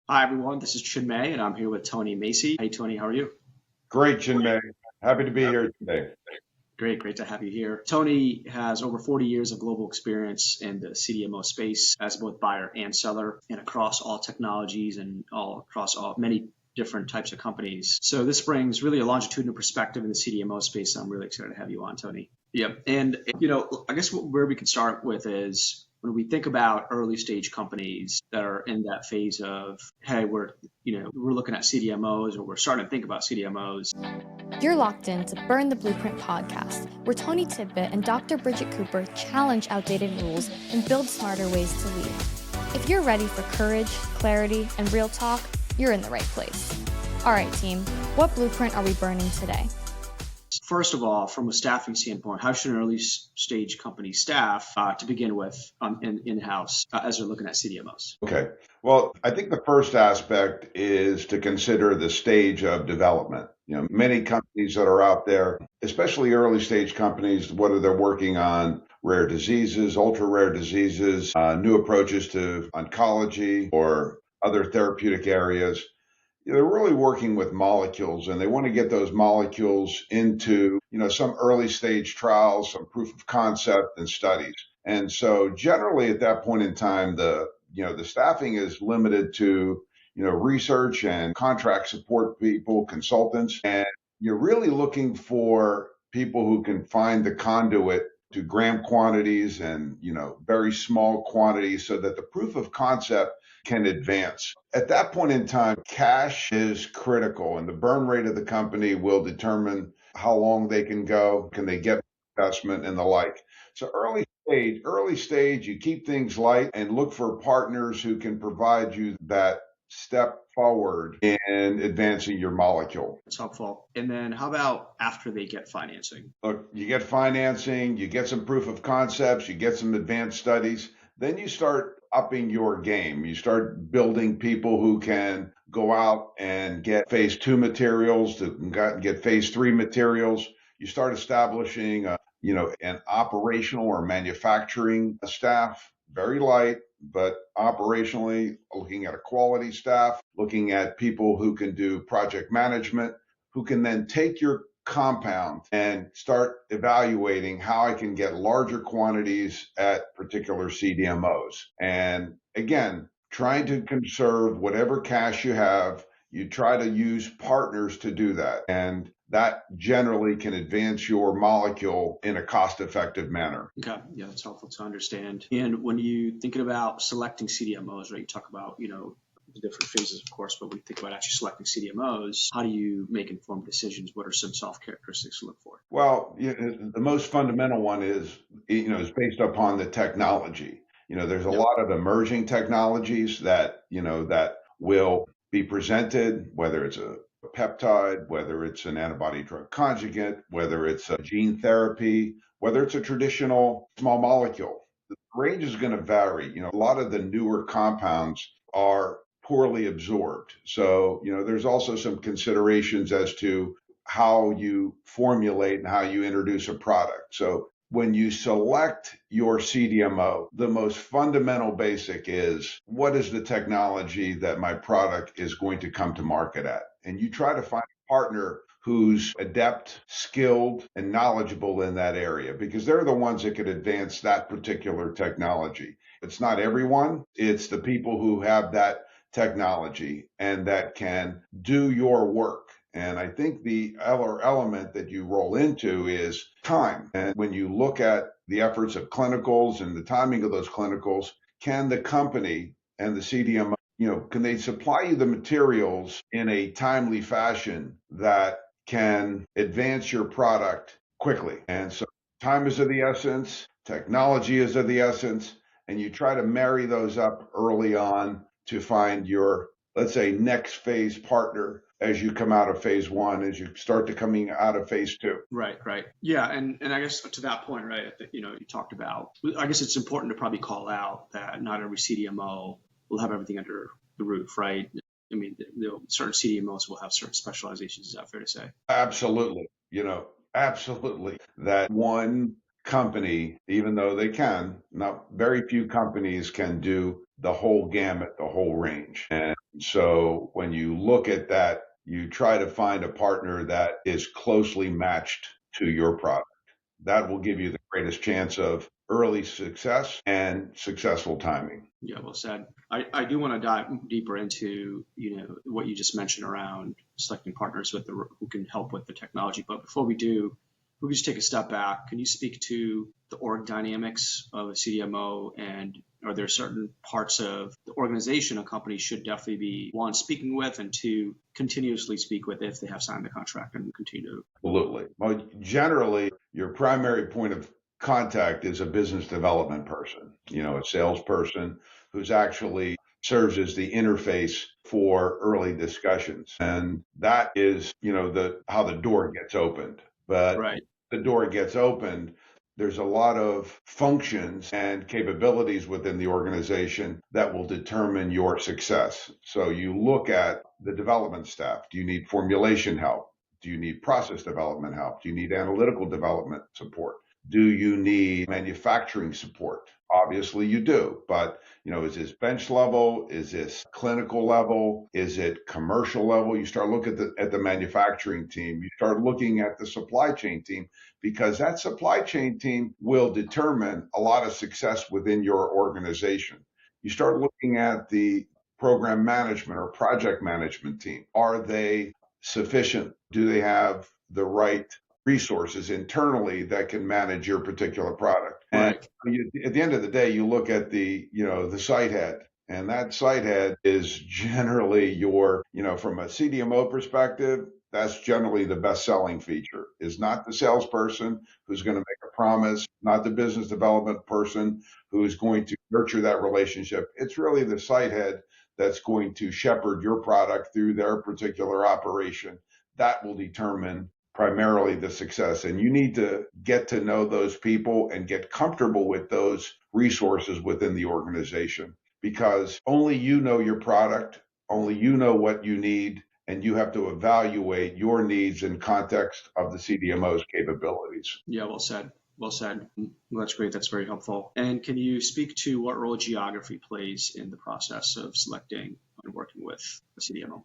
Hi, everyone. This is Chinmay, and I'm here with Tony Macy. Hey, Tony, how are you? Great, Chinmay. Happy to be here today. Great to have you here. Tony has over 40 years of global experience in the CDMO space as both buyer and seller, and across all technologies and all across all many different types of companies. So this brings really a longitudinal perspective in the CDMO space. So I'm really excited to have you on, Tony. Yep. And, I guess where we can start with is when we think about early stage companies that are in that phase of, hey, we're looking at CDMOs or we're starting to think about CDMOs. You're locked in to Burn the Blueprint podcast, where Tony Tidbit and Dr. Bridget Cooper challenge outdated rules and build smarter ways to lead. If you're ready for courage, clarity, and real talk, you're in the right place. All right, team, what blueprint are we burning today? First of all, from a staffing standpoint, how should an early stage company staff to begin with in-house as they're looking at CDMOs? Okay. Well, I think the first aspect is to consider the stage of development. Many companies that are out there, especially early stage companies, whether they're working on rare diseases, ultra rare diseases, new approaches to oncology or other therapeutic areas, they're really working with molecules and they want to get those molecules into, some early stage trials, some proof of concept and studies. And so generally at that point in time, the staffing is limited to, research and contract support people, consultants, and you're really looking for people who can find the conduit to gram quantities and, very small quantities so that the proof of concept can advance. At that point in time, cash is critical and the burn rate of the company will determine how long they can go, can they get investment and the like. So early stage, you keep things light and look for partners who can provide you that step forward in advancing your molecule. That's helpful. And then how about after they get financing? Look, you get financing, you get some proof of concepts, you get some advanced studies, then you start upping your game. You start building people who can go out and get phase 2 materials, to get phase 3 materials. You start establishing, an operational or manufacturing staff, very light, but operationally looking at a quality staff, looking at people who can do project management, who can then take your compound and start evaluating how I can get larger quantities at particular CDMOs. And again, trying to conserve whatever cash you have, you try to use partners to do that. And that generally can advance your molecule in a cost-effective manner. Okay, yeah, that's helpful to understand. And when you thinking about selecting CDMOs, right, you talk about, the different phases, of course, but we think about actually selecting CDMOs. How do you make informed decisions? What are some soft characteristics to look for? Well, the most fundamental one is based upon the technology. There's a lot of emerging technologies that will be presented, whether it's a peptide, whether it's an antibody drug conjugate, whether it's a gene therapy, whether it's a traditional small molecule. The range is going to vary. A lot of the newer compounds are poorly absorbed. So, there's also some considerations as to how you formulate and how you introduce a product. So when you select your CDMO, the most fundamental basic is what is the technology that my product is going to come to market at? And you try to find a partner who's adept, skilled, and knowledgeable in that area because they're the ones that could advance that particular technology. It's not everyone, it's the people who have that technology and that can do your work. And I think the other element that you roll into is time. And when you look at the efforts of clinicals and the timing of those clinicals, can the company and the CDMO, can they supply you the materials in a timely fashion that can advance your product quickly? And so time is of the essence, technology is of the essence, and you try to marry those up early on to find your, let's say, next phase partner as you come out of phase 1, as you start to coming out of phase 2. Right. Yeah, and I guess to that point, right, you talked about, I guess it's important to probably call out that not every CDMO will have everything under the roof, right? I mean, certain CDMOs will have certain specializations. Is that fair to say? Absolutely. Absolutely. That one company, even though they can, not very few companies can do the whole gamut, the whole range. And, So when you look at that, you try to find a partner that is closely matched to your product. That will give you the greatest chance of early success and successful timing. Yeah, well said. I do want to dive deeper into, what you just mentioned around selecting partners who can help with the technology. But before we do, we just take a step back. Can you speak to the org dynamics of a CDMO, and are there certain parts of the organization a company should definitely be, one, speaking with, and two, continuously speak with if they have signed the contract and continue to? Absolutely. Well, generally, your primary point of contact is a business development person, a salesperson who's actually serves as the interface for early discussions. And that is, how the door gets opened. But Right. the door gets opened, there's a lot of functions and capabilities within the organization that will determine your success. So you look at the development staff. Do you need formulation help? Do you need process development help? Do you need analytical development support? Do you need manufacturing support? Obviously you do, but is this bench level? Is this clinical level? Is it commercial level? You start looking at the manufacturing team. You start looking at the supply chain team, because that supply chain team will determine a lot of success within your organization. You start looking at the program management or project management team. Are they sufficient? Do they have the right resources internally that can manage your particular product? Right. And at the end of the day, you look at the site head, and that site head is generally from a CDMO perspective, that's generally the best selling feature, is not the salesperson who's going to make a promise, not the business development person who is going to nurture that relationship. It's really the site head that's going to shepherd your product through their particular operation. That will determine primarily the success. And you need to get to know those people and get comfortable with those resources within the organization, because only you know your product, only you know what you need, and you have to evaluate your needs in context of the CDMO's capabilities. Yeah, well said. Well said. Well, that's great. That's very helpful. And can you speak to what role geography plays in the process of selecting and working with a CDMO?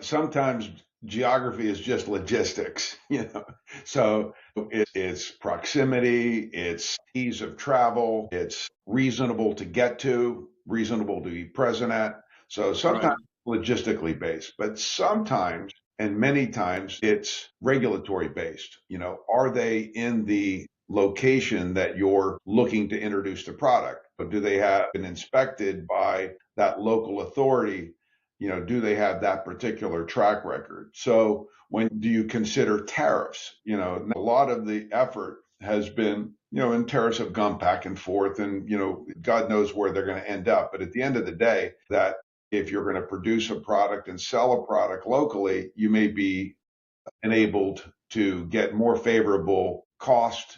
Sometimes geography is just logistics, So it's proximity, it's ease of travel, it's reasonable to get to, reasonable to be present at. So sometimes logistically based, but sometimes and many times it's regulatory based. Are they in the location that you're looking to introduce the product? But do they have been inspected by that local authority? Do they have that particular track record? So when do you consider tariffs? A lot of the effort has been, and tariffs have gone back and forth, and, God knows where they're going to end up. But at the end of the day, that if you're going to produce a product and sell a product locally, you may be enabled to get more favorable cost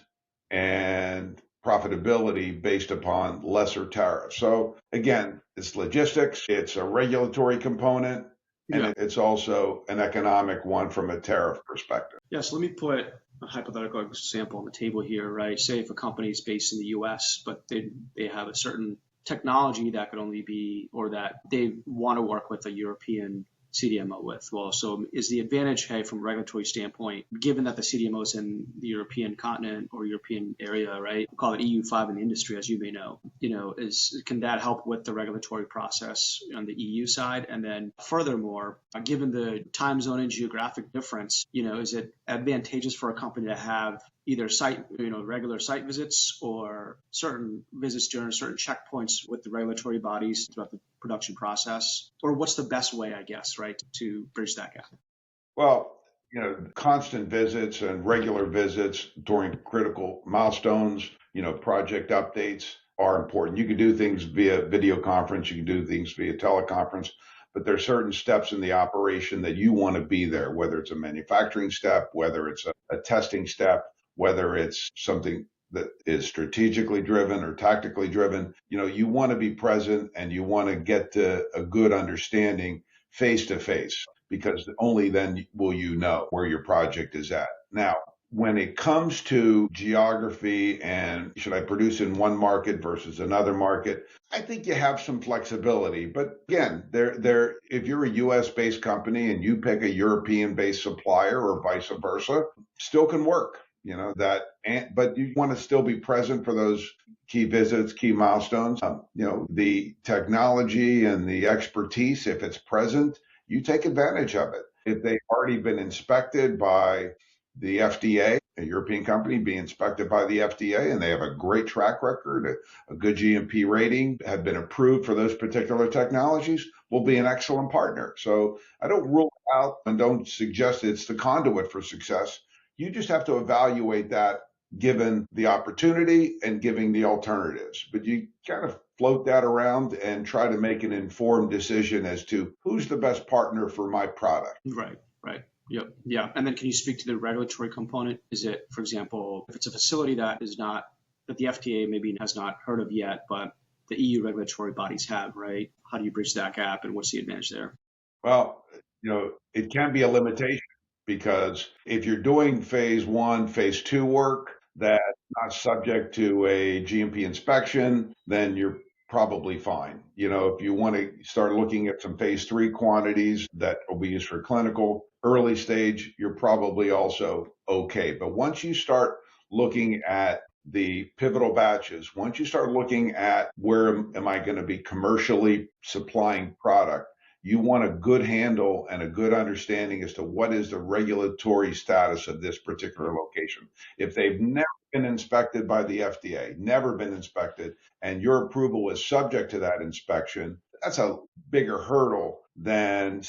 and profitability based upon lesser tariffs. So again, it's logistics, it's a regulatory component, and it's also an economic one from a tariff perspective. Yes, let me put a hypothetical example on the table here, right? Say if a company is based in the US, but they have a certain technology that could only be, or that they want to work with a European CDMO with. Well, so is the advantage, hey, from a regulatory standpoint, given that the CDMO is in the European continent or European area, right? We'll call it EU5 in the industry, as you may know, can that help with the regulatory process on the EU side? And then furthermore, given the time zone and geographic difference, is it advantageous for a company to have either regular site visits or certain visits during certain checkpoints with the regulatory bodies throughout the production process? Or what's the best way, I guess, right, to bridge that gap? Well, constant visits and regular visits during critical milestones, project updates are important. You can do things via video conference, you can do things via teleconference, but there are certain steps in the operation that you want to be there, whether it's a manufacturing step, whether it's a testing step, whether it's something that is strategically driven or tactically driven. You want to be present and you want to get to a good understanding face to face, because only then will you know where your project is at. Now, when it comes to geography and should I produce in one market versus another market, I think you have some flexibility. But again, if you're a US based company and you pick a European based supplier or vice versa, still can work. But you want to still be present for those key visits, key milestones. The technology and the expertise, if it's present, you take advantage of it. If they've already been inspected by the FDA, a European company being inspected by the FDA, and they have a great track record, a good GMP rating, have been approved for those particular technologies, will be an excellent partner. So I don't rule it out and don't suggest it's the conduit for success. You just have to evaluate that given the opportunity and giving the alternatives. But you kind of float that around and try to make an informed decision as to who's the best partner for my product. Right. Yep. Yeah. And then can you speak to the regulatory component? Is it, for example, if it's a facility that the FDA maybe has not heard of yet, but the EU regulatory bodies have, right? How do you bridge that gap and what's the advantage there? Well, it can be a limitation because if you're doing phase 1, phase 2 work that's not subject to a GMP inspection, then you're probably fine. If you want to start looking at some phase 3 quantities that will be used for clinical early stage, you're probably also okay. But once you start looking at the pivotal batches, once you start looking at where am I going to be commercially supplying product, you want a good handle and a good understanding as to what is the regulatory status of this particular location. If they've never been inspected by the FDA, never been inspected, and your approval is subject to that inspection, that's a bigger hurdle than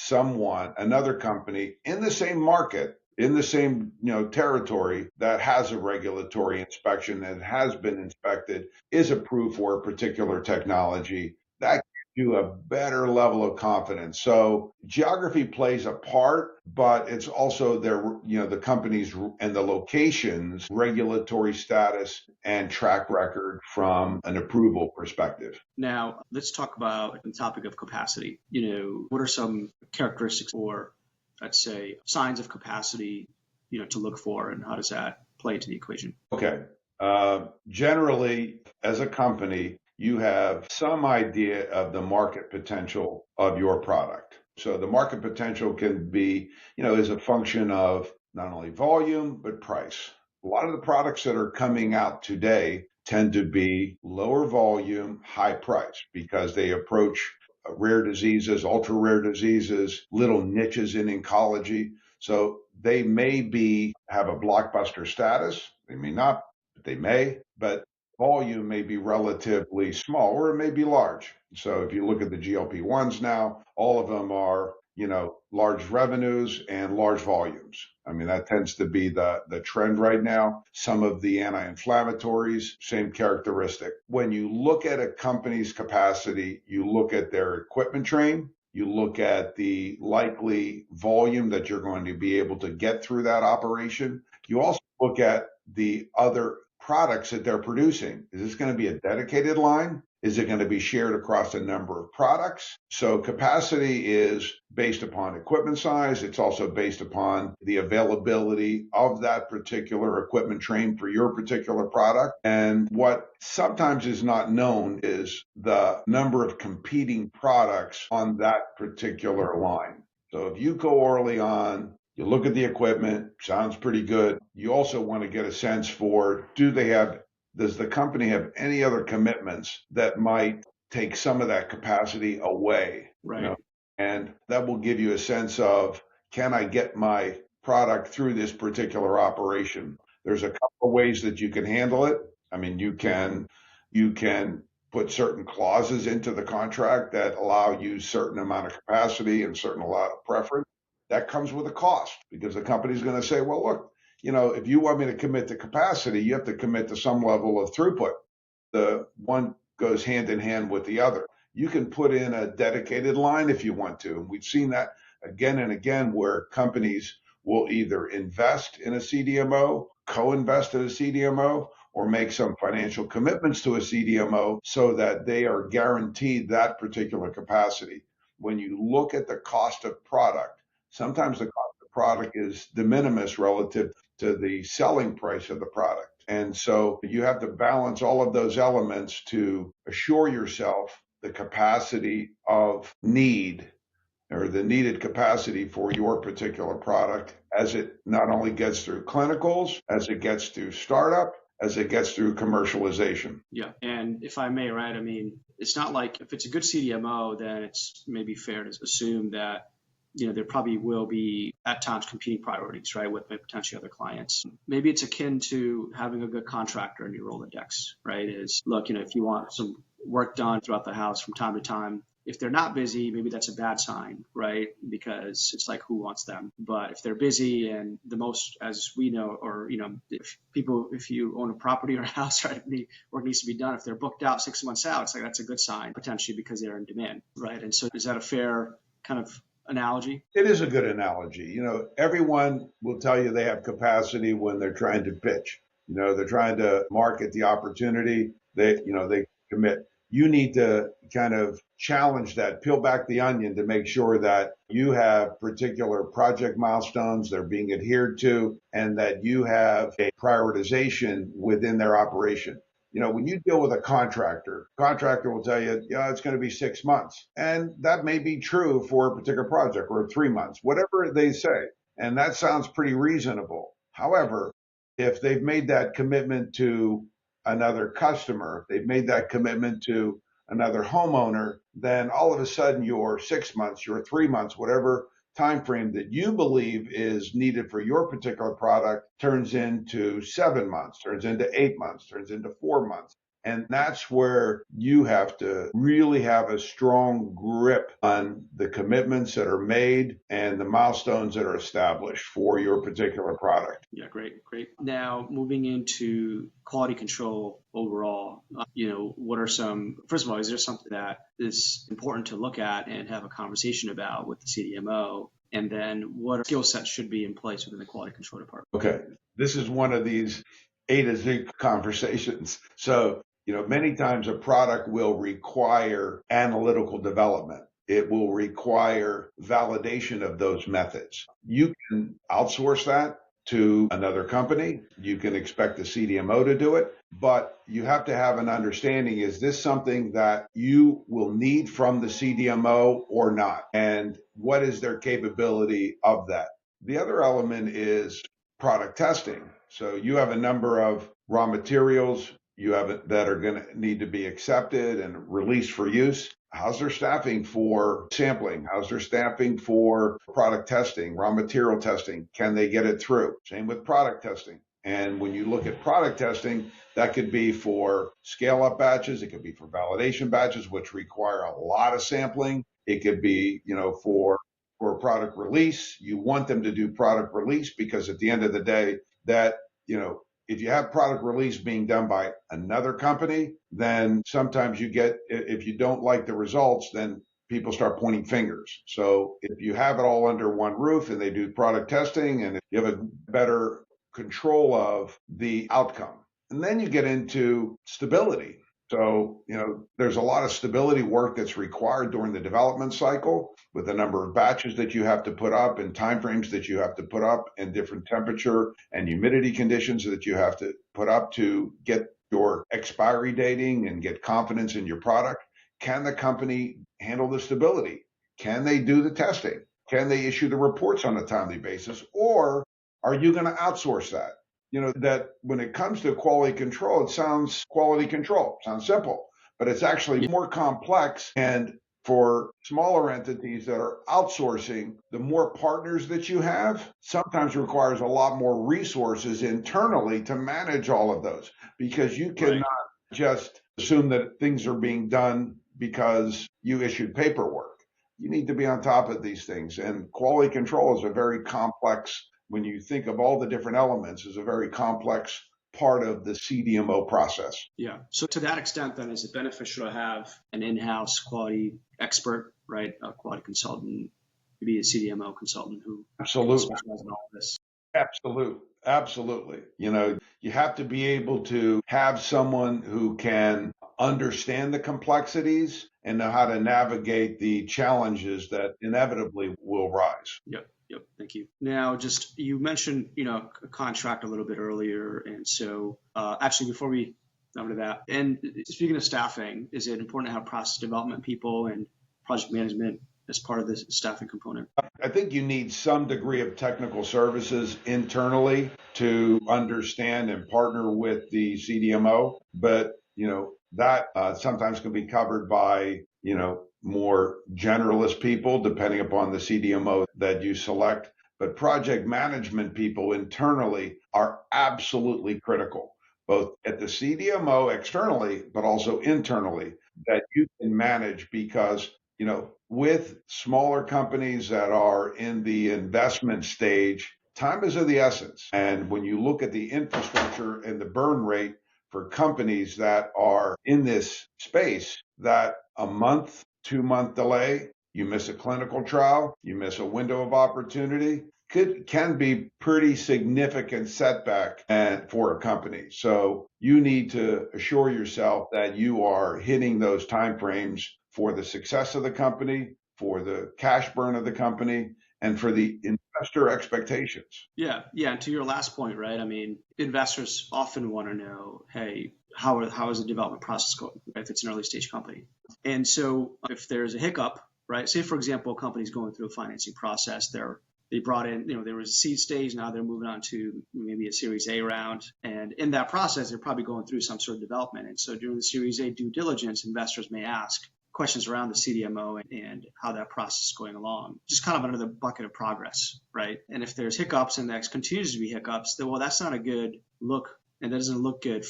another company in the same market, in the same territory that has a regulatory inspection and has been inspected, is approved for a particular technology. That you a better level of confidence. So geography plays a part, but it's also the companies and the locations, regulatory status and track record from an approval perspective. Now, let's talk about the topic of capacity. What are some characteristics or, let's say, signs of capacity, to look for, and how does that play into the equation? Okay. Generally, as a company, you have some idea of the market potential of your product. So the market potential can be, is a function of not only volume, but price. A lot of the products that are coming out today tend to be lower volume, high price because they approach rare diseases, ultra rare diseases, little niches in oncology. So they may have a blockbuster status. They may not, but they may. But volume may be relatively small or it may be large. So if you look at the GLP-1s now, all of them are, large revenues and large volumes. I mean, that tends to be the trend right now. Some of the anti-inflammatories, same characteristic. When you look at a company's capacity, you look at their equipment train, you look at the likely volume that you're going to be able to get through that operation. You also look at the other products that they're producing. Is this going to be a dedicated line? Is it going to be shared across a number of products? So capacity is based upon equipment size. It's also based upon the availability of that particular equipment train for your particular product. And what sometimes is not known is the number of competing products on that particular line. So if you go early on, you look at the equipment, sounds pretty good. You also want to get a sense for, does the company have any other commitments that might take some of that capacity away? Right. And that will give you a sense of, can I get my product through this particular operation? There's a couple of ways that you can handle it. I mean, you can put certain clauses into the contract that allow you certain amount of capacity and certain amount of preference. That comes with a cost because the company's going to say, well, look, if you want me to commit to capacity, you have to commit to some level of throughput. The one goes hand in hand with the other. You can put in a dedicated line if you want to. And we've seen that again and again where companies will either invest in a CDMO, co-invest in a CDMO, or make some financial commitments to a CDMO so that they are guaranteed that particular capacity. When you look at the cost of product, sometimes the cost of product is de minimis relative to the selling price of the product. And so you have to balance all of those elements to assure yourself the capacity of need or the needed capacity for your particular product as it not only gets through clinicals, as it gets through startup, as it gets through commercialization. Yeah. And if I may, right, I mean, it's not like if it's a good CDMO, then it's maybe fair to assume that, there probably will be at times competing priorities, right, with potentially other clients. Maybe it's akin to having a good contractor in your Rolodex, right? Is look, if you want some work done throughout the house from time to time, if they're not busy, maybe that's a bad sign, right? Because it's like, who wants them? But if they're busy and the most, as we know, or, if you own a property or a house, right, work needs to be done. If they're booked out 6 months out, it's like, that's a good sign potentially because they're in demand, right? And so is that a fair kind of analogy? It is a good analogy. Everyone will tell you they have capacity when they're trying to pitch. They're trying to market the opportunity. They commit. You need to kind of challenge that, peel back the onion to make sure that you have particular project milestones that are being adhered to and that you have a prioritization within their operation. When you deal with a contractor will tell you, it's going to be 6 months. And that may be true for a particular project or 3 months, whatever they say. And that sounds pretty reasonable. However, if they've made that commitment to another customer, they've made that commitment to another homeowner, then all of a sudden your 6 months, your 3 months, whatever time frame that you believe is needed for your particular product turns into 7 months, turns into 8 months, turns into 4 months. And that's where you have to really have a strong grip on the commitments that are made and the milestones that are established for your particular product. Yeah, great. Now, moving into quality control overall, what are first of all, is there something that is important to look at and have a conversation about with the CDMO? And then what skill sets should be in place within the quality control department? Okay. This is one of these A to Z conversations. So, many times a product will require analytical development. It will require validation of those methods. You can outsource that to another company. You can expect the CDMO to do it, but you have to have an understanding, is this something that you will need from the CDMO or not? And what is their capability of that? The other element is product testing. So you have a number of raw materials that are going to need to be accepted and released for use. How's their staffing for sampling? How's their staffing for product testing, raw material testing? Can they get it through? Same with product testing. And when you look at product testing, that could be for scale-up batches. It could be for validation batches, which require a lot of sampling. It could be, for product release. You want them to do product release because at the end of the day, that, if you have product release being done by another company, then sometimes if you don't like the results, then people start pointing fingers. So if you have it all under one roof and they do product testing and you have a better control of the outcome, and then you get into stability. So, there's a lot of stability work that's required during the development cycle with the number of batches that you have to put up and timeframes that you have to put up and different temperature and humidity conditions that you have to put up to get your expiry dating and get confidence in your product. Can the company handle the stability? Can they do the testing? Can they issue the reports on a timely basis? Or are you going to outsource that? That when it comes to quality control, it sounds simple, but it's actually more complex. And for smaller entities that are outsourcing, the more partners that you have sometimes requires a lot more resources internally to manage all of those, because you cannot just assume that things are being done because you issued paperwork. You need to be on top of these things. And quality control is a very complex, when you think of all the different elements, is a very complex part of the CDMO process. Yeah. So to that extent, then, is it beneficial to have an in-house quality expert, right? A quality consultant, maybe a CDMO consultant who specializes in all of this? Absolutely. You have to be able to have someone who can understand the complexities and know how to navigate the challenges that inevitably will rise. Yep. Yep. Thank you. Now, just you mentioned, a contract a little bit earlier. And so actually, before we come to that, and speaking of staffing, is it important to have process development people and project management as part of the staffing component? I think you need some degree of technical services internally to understand and partner with the CDMO, but that sometimes can be covered by more generalist people depending upon the CDMO that you select. But project management people internally are absolutely critical, both at the CDMO externally, but also internally, that you can manage because with smaller companies that are in the investment stage, time is of the essence. And when you look at the infrastructure and the burn rate for companies that are in this space, that a month, 2-month delay, you miss a clinical trial, you miss a window of opportunity, can be pretty significant setback for a company. So you need to assure yourself that you are hitting those timeframes for the success of the company, for the cash burn of the company, and for the investor expectations. Yeah. And to your last point, right? I mean, investors often want to know, hey, how is the development process going if it's an early stage company? And so if there's a hiccup, right? Say, for example, a company's going through a financing process. They brought in, there was a seed stage. Now they're moving on to maybe a Series A round. And in that process, they're probably going through some sort of development. And so during the Series A due diligence, investors may ask questions around the CDMO and how that process is going along, just kind of under the bucket of progress, right? And if there's hiccups and there continues to be hiccups, then, well, that's not a good look. And that doesn't look good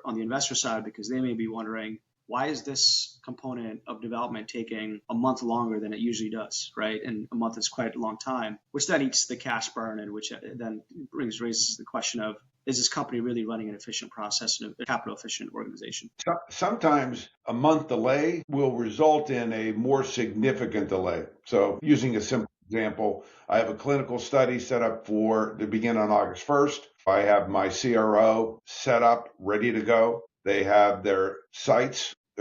on the investor side, because they may be wondering, why is this component of development taking a month longer than it usually does, right? And a month is quite a long time, which then eats the cash burn, and which then raises the question of, is this company really running an efficient process and a capital efficient organization? Sometimes a month delay will result in a more significant delay. So using a simple example, I have a clinical study set up to begin on August 1st. I have my CRO set up, ready to go. They have their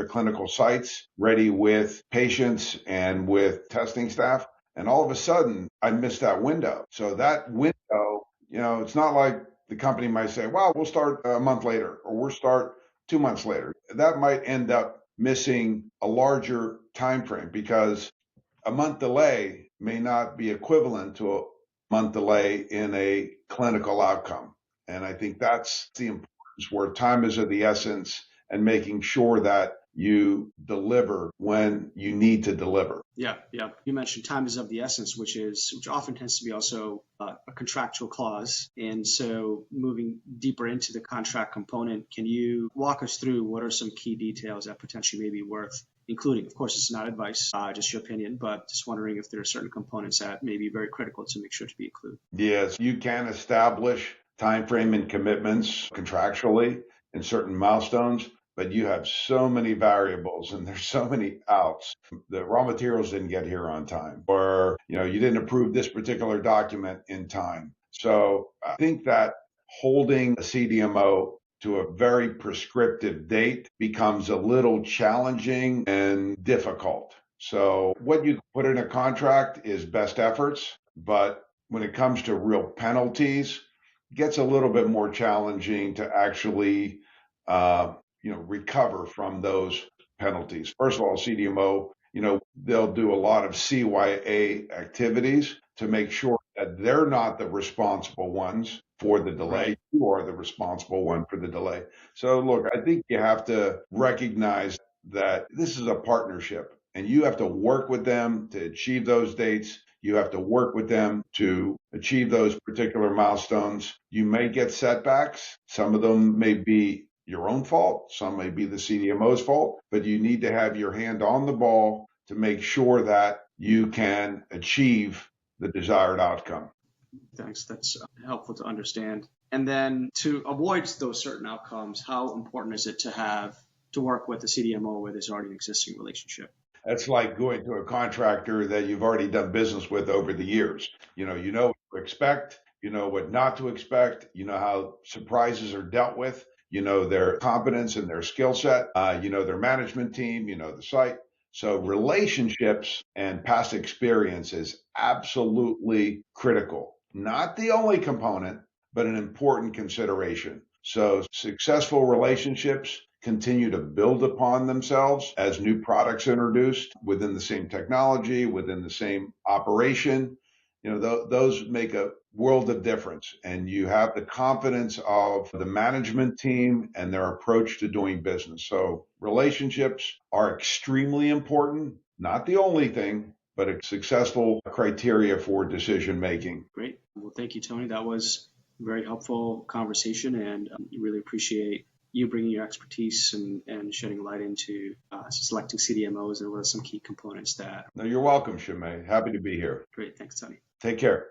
clinical sites ready with patients and with testing staff. And all of a sudden, I missed that window. So that window, it's not like the company might say, well, we'll start a month later, or we'll start 2 months later. That might end up missing a larger time frame, because a month delay may not be equivalent to a month delay in a clinical outcome. And I think that's the importance, where time is of the essence, and making sure that you deliver when you need to deliver. Yeah. You mentioned time is of the essence, which often tends to be also a contractual clause. And so moving deeper into the contract component, can you walk us through what are some key details that potentially may be worth including? Of course, it's not advice, just your opinion, but just wondering if there are certain components that may be very critical to make sure to be included. Yes, you can establish time frame and commitments contractually in certain milestones, but you have so many variables and there's so many outs. The raw materials didn't get here on time, or you didn't approve this particular document in time. So I think that holding a CDMO to a very prescriptive date becomes a little challenging and difficult. So what you put in a contract is best efforts, but when it comes to real penalties, it gets a little bit more challenging to actually recover from those penalties. First of all, CDMO, they'll do a lot of CYA activities to make sure that they're not the responsible ones for the delay. Right. You are the responsible one for the delay. So look, I think you have to recognize that this is a partnership, and you have to work with them to achieve those dates. You have to work with them to achieve those particular milestones. You may get setbacks. Some of them may be your own fault. Some may be the CDMO's fault, but you need to have your hand on the ball to make sure that you can achieve the desired outcome. Thanks. That's helpful to understand. And then to avoid those certain outcomes, how important is it to work with the CDMO where there's already an existing relationship? That's like going to a contractor that you've already done business with over the years. You know what to expect, you know what not to expect, you know how surprises are dealt with. you know their competence and their skill set, you know their management team, you know the site. So relationships and past experience is absolutely critical. Not the only component, but an important consideration. So successful relationships continue to build upon themselves as new products introduced within the same technology, within the same operation. You know, those make a world of difference. And you have the confidence of the management team and their approach to doing business. So relationships are extremely important, not the only thing, but a successful criteria for decision making. Great. Well, thank you, Tony. That was a very helpful conversation, and really appreciate you bringing your expertise and shedding light into selecting CDMOs and what are some key components that. No, you're welcome, Chinmay. Happy to be here. Great. Thanks, Tony. Take care.